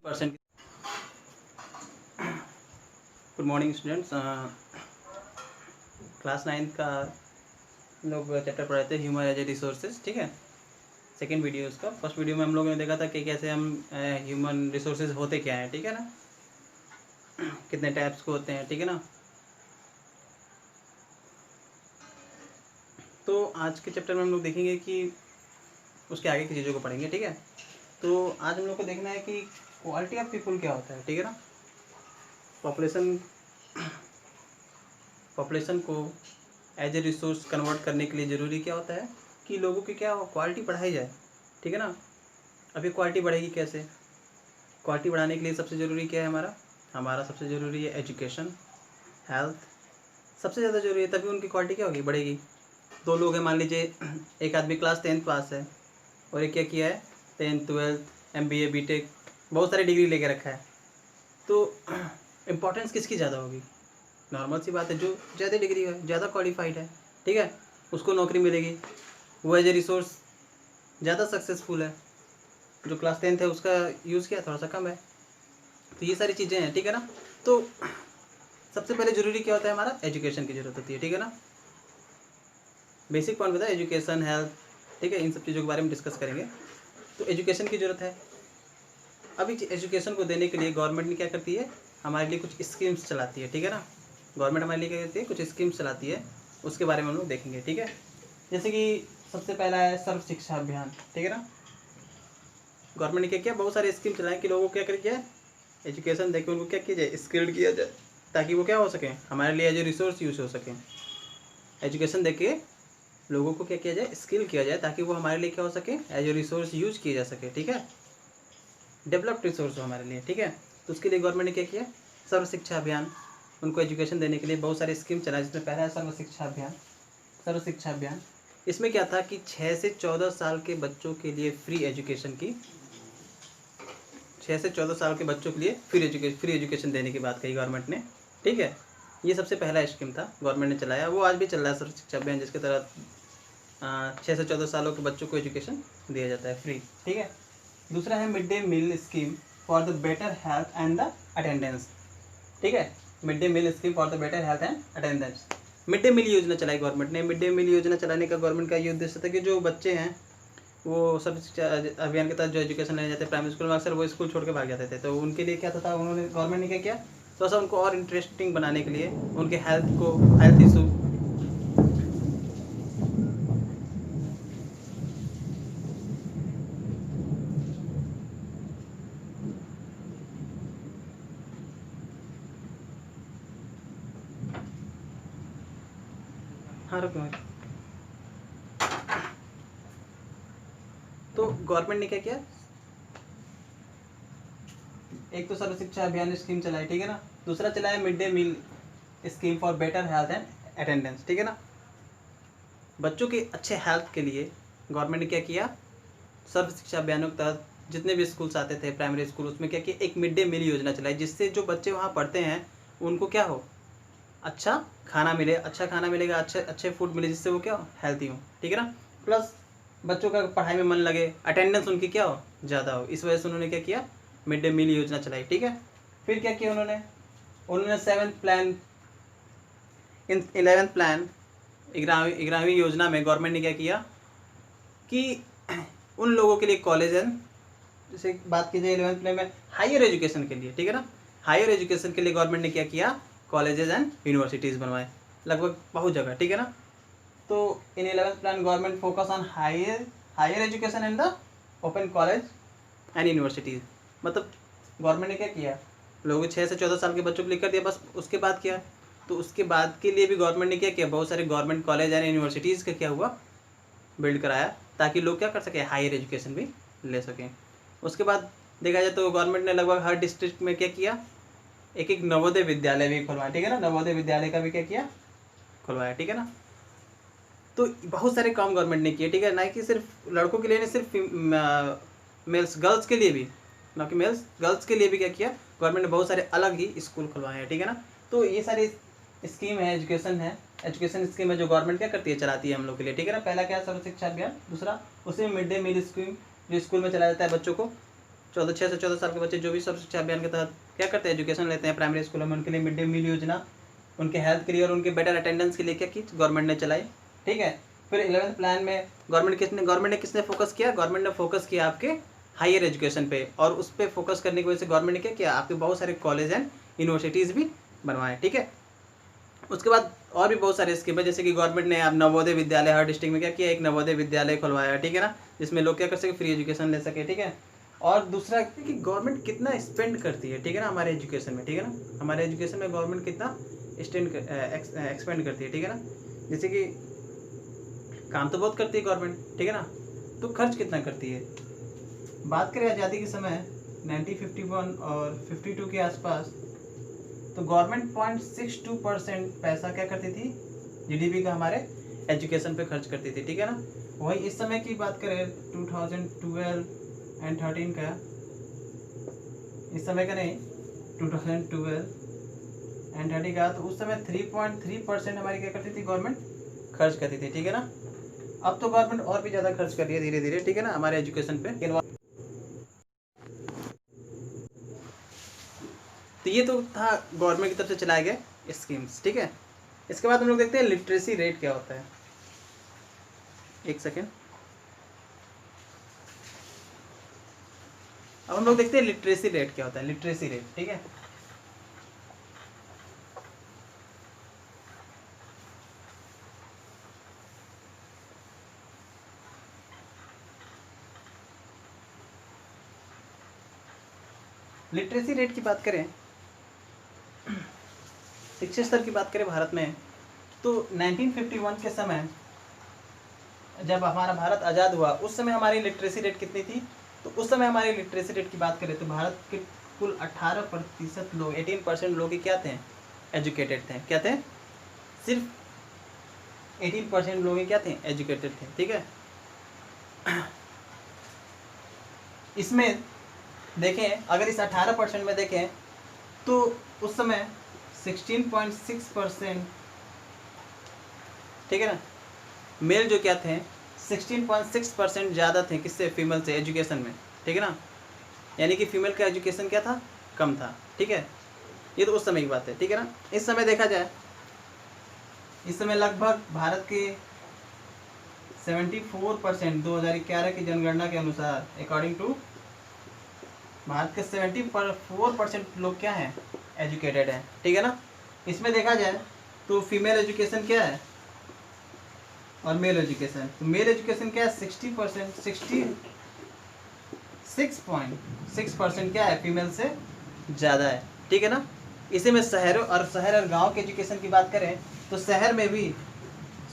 Percent. Good morning students. Class 9 का हम लोग चैप्टर पढ़ाए थे ह्यूमन एज ए रिसोर्सेज। ठीक है, सेकेंड वीडियो उसका। फर्स्ट वीडियो में हम लोगों ने देखा था कि कैसे हम ह्यूमन रिसोर्सेज होते क्या हैं। ठीक है ना, कितने टाइप्स को होते हैं। ठीक है ना, तो आज के चैप्टर में हम लोग देखेंगे कि उसके आगे की चीज़ों को पढ़ेंगे। ठीक है, तो आज हम लोग को देखना है कि क्वालिटी ऑफ पीपल क्या होता है। ठीक है ना, पॉपुलेशन को एज ए रिसोर्स कन्वर्ट करने के लिए ज़रूरी क्या होता है कि लोगों की क्या क्वालिटी बढ़ाई जाए। ठीक है ना, अभी क्वालिटी बढ़ेगी कैसे? क्वालिटी बढ़ाने के लिए सबसे ज़रूरी क्या है? हमारा सबसे ज़रूरी है एजुकेशन, हेल्थ सबसे ज़्यादा ज़रूरी है, तभी उनकी क्वालिटी क्या होगी, बढ़ेगी। दो लोग हैं, मान लीजिए एक आदमी क्लास 10th पास है और एक क्या किया है, 10th 12th MBA BTech बहुत सारी डिग्री लेके रखा है, तो इम्पोर्टेंस किसकी ज़्यादा होगी? नॉर्मल सी बात है, जो ज़्यादा डिग्री है, ज़्यादा क्वालिफाइड है, ठीक है, उसको नौकरी मिलेगी। वो एज ए रिसोर्स ज़्यादा सक्सेसफुल है। जो क्लास 10th है उसका यूज़ किया थोड़ा सा कम है। तो ये सारी चीज़ें हैं। ठीक है ना, तो सबसे पहले ज़रूरी क्या होता है, हमारा एजुकेशन की ज़रूरत होती है। ठीक है ना, बेसिक पॉइंट बताया, एजुकेशन, हेल्थ। ठीक है, इन सब चीज़ों के बारे में डिस्कस करेंगे। तो एजुकेशन की ज़रूरत है। अभी एजुकेशन को देने के लिए गवर्नमेंट ने क्या करती है, हमारे लिए कुछ स्कीम्स चलाती है। ठीक है ना, गवर्नमेंट हमारे लिए क्या करती है, कुछ स्कीम्स चलाती है, उसके बारे में हम लोग देखेंगे। ठीक है, जैसे कि सबसे पहला है सर्व शिक्षा अभियान। ठीक है ना, गवर्नमेंट ने क्या किया, बहुत सारे स्कीम चलाए कि लोगों को क्या कर किया, एजुकेशन देकर उनको क्या किया जाए, स्किल्ड किया जाए, ताकि वो क्या हो सके, हमारे लिए एज ए रिसोर्स यूज हो सके। एजुकेशन देके लोगों को क्या किया जाए, स्किल किया जाए, ताकि वो हमारे लिए क्या हो सके, एज ए रिसोर्स यूज किया जा सके। ठीक है, डेवलप्ड रिसोर्स हो हमारे लिए। ठीक है, तो उसके लिए गवर्नमेंट ने क्या किया, सर्व शिक्षा अभियान। उनको एजुकेशन देने के लिए बहुत सारे स्कीम चलाए, जिसमें पहला है सर्व शिक्षा अभियान। सर्व शिक्षा अभियान इसमें क्या था कि 6 से 14 साल के बच्चों के लिए फ्री एजुकेशन की, 6 से 14 साल के बच्चों के लिए फ्री एजुकेशन देने की बात कही गवर्नमेंट ने। ठीक है, ये सबसे पहला स्कीम था, गवर्नमेंट ने चलाया। वो आज भी चल रहा है सर्व शिक्षा अभियान, जिसके तहत 6 से 14 सालों के बच्चों को एजुकेशन दिया जाता है फ्री। ठीक है, दूसरा है mid day meal scheme for the better health and the attendance. ठीक है, mid day meal scheme for the better health and attendance. Mid day meal योजना चलाई गवर्नमेंट ने। मिड डे मील योजना चलाने का गवर्नमेंट का ये उद्देश्य था कि जो बच्चे हैं वो सब अभियान के तहत जो एजुकेशन लेने जाते हैं प्राइमरी स्कूल में, अक्सर वो स्कूल छोड़ के भाग जाते थे, तो उनके लिए क्या था, उन्होंने गवर्नमेंट ने क्या किया, थोड़ा सा उनको और इंटरेस्टिंग बनाने के लिए, उनके हेल्थ इशू हाँ रुको, तो गवर्नमेंट ने क्या किया, एक तो सर्व शिक्षा अभियान स्कीम चलाई। ठीक है ना, दूसरा चलाया mid day meal scheme for better health and attendance. ठीक है ना, बच्चों के अच्छे हेल्थ के लिए गवर्नमेंट ने क्या किया, सर्व शिक्षा अभियानों के तहत जितने भी स्कूल्स आते थे प्राइमरी स्कूल, उसमें क्या किया, एक मिड डे मील योजना चलाई, जिससे जो बच्चे वहाँ पढ़ते हैं उनको क्या हो, अच्छा खाना मिले, अच्छा खाना मिलेगा, अच्छे अच्छे फूड मिले, जिससे वो क्या हो, हेल्थी हो। ठीक है ना, प्लस बच्चों का पढ़ाई में मन लगे, अटेंडेंस उनकी क्या हो, ज़्यादा हो। इस वजह से उन्होंने क्या किया, मिड डे मील योजना चलाई। ठीक है, फिर क्या किया उन्होंने 7th प्लान, इन 11th प्लान, 11वीं योजना में गवर्नमेंट ने क्या किया कि उन लोगों के लिए कॉलेज है, जैसे बात की जाए 11th प्लान में हायर एजुकेशन के लिए। ठीक है ना, हायर एजुकेशन के लिए गवर्नमेंट ने क्या किया, कॉलेजेस एंड यूनिवर्सिटीज़ बनवाए लगभग बहुत जगह। ठीक है ना, तो in 11th plan government focus on higher education and the open college and universities. मतलब गवर्नमेंट ने क्या किया, लोगों 6 से 14 साल के बच्चों को लिख कर दिया, बस उसके बाद क्या, तो उसके बाद के लिए भी गवर्नमेंट ने क्या किया, बहुत सारे गवर्नमेंट कॉलेज एंड यूनिवर्सिटीज़ का क्या हुआ, बिल्ड कराया, ताकि लोग क्या कर सकें, हायर एजुकेशन भी ले सकें। उसके बाद देखा जाए तो गवर्नमेंट ने लगभग हर डिस्ट्रिक्ट में क्या किया, एक एक नवोदय विद्यालय भी खुलवाया। ठीक है ना, नवोदय विद्यालय का भी क्या किया, खुलवाया। ठीक है ना, तो बहुत सारे काम गवर्नमेंट ने किए। ठीक है ना, कि सिर्फ लड़कों के लिए नहीं, सिर्फ मेल्स गर्ल्स के लिए भी, ना कि मेल्स गर्ल्स के लिए भी क्या किया, गवर्नमेंट ने बहुत सारे अलग ही स्कूल खुलवाए हैं। ठीक है ना, तो ये सारी स्कीम है, एजुकेशन स्कीम है, जो गवर्नमेंट क्या करती है, चलाती है हम लोग के लिए। ठीक है ना, पहला क्या है, सर्व शिक्षा अभियान। दूसरा उसी में मिड डे मील स्कीम, जो स्कूल में चलाया जाता है बच्चों को 6 से 14 साल के बच्चे जो भी सर्व शिक्षा अभियान के तहत क्या करते हैं, एजुकेशन लेते हैं प्राइमरी स्कूलों में, उनके लिए मिड डे मील योजना, उनके हेल्थ के लिए और उनके बेटर अटेंडेंस के लिए क्या की गवर्नमेंट ने चलाई। ठीक है। फिर 11th प्लान में गवर्नमेंट ने किसने फोकस किया, गवर्नमेंट ने फोकस किया आपके हायर एजुकेशन पे, और उस पर फोकस करने की वजह से गवर्नमेंट ने क्या किया, आपके बहुत सारे कॉलेज एंड यूनिवर्सिटीज़ भी बनवाए। ठीक है। उसके बाद और भी बहुत सारे स्कीम है, जैसे कि गवर्नमेंट ने आप नवोदय विद्यालय हर डिस्ट्रिक्ट में क्या किया, एक नवोदय विद्यालय खुलवाया। ठीक है ना, जिसमें लोग क्या कर सके, फ्री एजुकेशन ले सके। ठीक है। और दूसरा कि गवर्नमेंट कितना स्पेंड करती है, ठीक है ना, हमारे एजुकेशन में। ठीक है ना, हमारे एजुकेशन में गवर्नमेंट कितना एक्सपेंड करती है। ठीक है ना, जैसे कि काम तो बहुत करती है गवर्नमेंट, ठीक है ना, तो खर्च कितना करती है। बात करें आज़ादी के समय 1951 और 52 के आसपास, तो गवर्नमेंट 0.62% पैसा क्या करती थी, जीडीपी का हमारे एजुकेशन पे खर्च करती थी। ठीक है ना, वही इस समय की बात करें 2012 एंड 13 का, इस समय का नहीं 2012 एंड 30 का, तो उस समय 3.3% हमारी क्या करती थी, गवर्नमेंट खर्च करती थी। ठीक है ना, अब तो गवर्नमेंट और भी ज़्यादा खर्च कर रही है धीरे धीरे। ठीक है ना, हमारे एजुकेशन पे। तो ये तो था गवर्नमेंट की तरफ से चलाए गए स्कीम्स। ठीक है। इसके बाद हम लोग देखते हैं लिटरेसी रेट क्या होता है। एक सेकेंड, अब हम लोग देखते हैं लिटरेसी रेट क्या होता है। लिटरेसी रेट, ठीक है, लिटरेसी रेट की बात करें, शिक्षा स्तर की बात करें भारत में, तो 1951 के समय जब हमारा भारत आज़ाद हुआ, उस समय हमारी लिटरेसी रेट कितनी थी, तो उस समय हमारी लिटरेसी रेट की बात करें तो भारत के कुल 18% लोग, 18% लोग क्या थे, एजुकेटेड थे। क्या थे, सिर्फ 18% लोग क्या थे, एजुकेटेड थे। ठीक है। इसमें देखें, अगर इस 18% में देखें तो उस समय 16.6%, ठीक है ना, मेल जो क्या थे 16.6% ज़्यादा थे किससे, फीमेल से एजुकेशन में। ठीक है ना, यानी कि फीमेल का एजुकेशन क्या था, कम था। ठीक है, ये तो उस समय की बात है। ठीक है ना, इस समय देखा जाए, इस समय लगभग भारत के 74%, 2011 की जनगणना के अनुसार, अकॉर्डिंग टू भारत के 74% लोग क्या हैं, एजुकेटेड हैं। ठीक है ना, इसमें देखा जाए तो फीमेल एजुकेशन क्या है और मेल एजुकेशन, तो मेल एजुकेशन क्या है 60%, 66.6% क्या है, फीमेल से ज़्यादा है। ठीक है ना, इसी में शहर और गांव के एजुकेशन की बात करें तो शहर में भी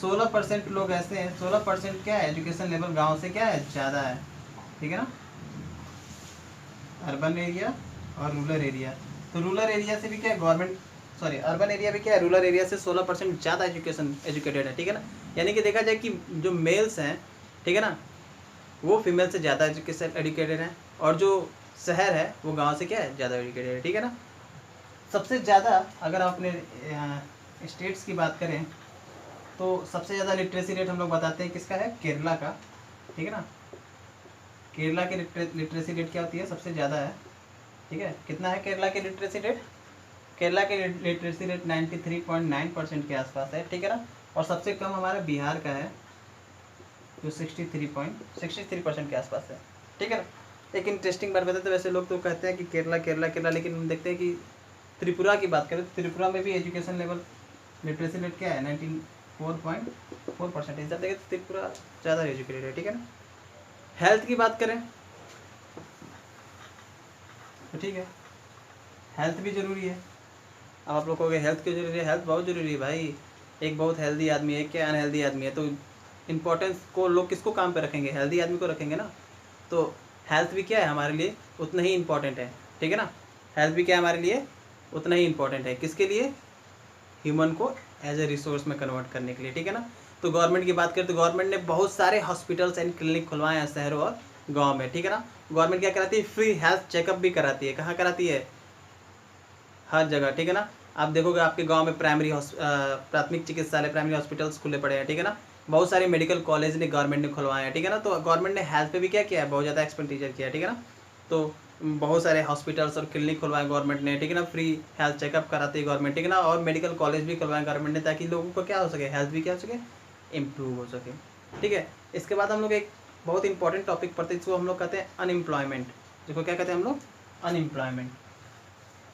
16% लोग ऐसे हैं, 16% क्या है एजुकेशन लेवल गांव से क्या है, ज़्यादा है। ठीक है ना, अर्बन एरिया और रूरल एरिया, तो रूरल एरिया से भी क्या है गवर्नमेंट, सॉरी अर्बन एरिया भी क्या है, रूरल एरिया से 16% ज़्यादा एजुकेटेड है। ठीक है ना, यानी कि देखा जाए कि जो मेल्स हैं, ठीक है ना, वो फीमेल से ज़्यादा एजुकेटेड हैं, और जो शहर है वो गांव से क्या है, ज़्यादा एजुकेटेड है। ठीक है ना, सबसे ज़्यादा अगर आप अपने स्टेट्स की बात करें तो सबसे ज़्यादा लिटरेसी रेट हम लोग बताते हैं किसका है, केरला का। ठीक है ना, केरला की लिटरेसी रेट क्या होती है, सबसे ज़्यादा है। ठीक है, कितना है केरला की लिटरेसी रेट, केरला की लिटरेसी रेट 93.9% के आसपास है। ठीक है ना, और सबसे कम हमारा बिहार का है जो 63% के आसपास है। ठीक है ना, एक इंटरेस्टिंग बात बताते, वैसे लोग तो कहते हैं कि केरला केरला केरला, लेकिन हम देखते हैं कि त्रिपुरा की बात करें तो त्रिपुरा में भी एजुकेशन लेवल लिटरेसी रेट क्या है 94.4%, जब देखें तो त्रिपुरा ज़्यादा एजुकेटेड है। ठीक है ना, हेल्थ की बात करें तो ठीक है, हेल्थ भी ज़रूरी है। अब आप लोग कहोगे हेल्थ क्यों जरूरी है, हेल्थ बहुत ज़रूरी है भाई। एक बहुत हेल्दी आदमी है, क्या अनहेल्दी आदमी है, तो इम्पोर्टेंस को लोग किसको काम पे रखेंगे, हेल्दी आदमी को रखेंगे ना। तो हेल्थ भी क्या है हमारे लिए उतना ही इम्पोर्टेंट है। ठीक है ना, हेल्थ भी क्या है हमारे लिए उतना ही इम्पोर्टेंट है, किसके लिए, ह्यूमन को एज ए रिसोर्स में कन्वर्ट करने के लिए। ठीक है ना, तो गवर्नमेंट की बात करें तो गवर्नमेंट ने बहुत सारे हॉस्पिटल्स एंड क्लिनिक खुलवाए हैं शहरों और गाँव में। ठीक है ना, गवर्नमेंट क्या कराती है, फ्री हेल्थ चेकअप भी कराती है। कहाँ कराती है, हर जगह। ठीक है ना, आप देखोगे आपके गांव में प्राथमिक चिकित्सालय, प्राइमरी हॉस्पिटल्स खुले पड़े हैं। ठीक है ना, बहुत सारे मेडिकल कॉलेज ने गवर्नमेंट ने खुलवाए हैं। ठीक है ना, तो गवर्नमेंट ने हेल्थ पे भी क्या किया है, बहुत ज़्यादा एक्सपेंडिचर किया है। ठीक है ना, तो बहुत सारे हॉस्पिटल्स और क्लिनिक खुलवाए गवर्नमेंट ने, ठीक है ना, फ्री हेल्थ चेकअप कराती है गवर्नमेंट, ठीक है ना, और मेडिकल कॉलेज भी खुलवाए गवर्नमेंट ने, ताकि लोगों को क्या हो सके, हेल्थ भी क्या हो सके, इम्प्रूव हो सके, ठीक है। इसके बाद हम लोग एक बहुत इंपॉर्टेंट टॉपिक पढ़ते हैं, जिसको हम लोग कहते हैं अनएम्प्लॉयमेंट। देखो क्या कहते हैं हम लोग, अनएम्प्लॉयमेंट।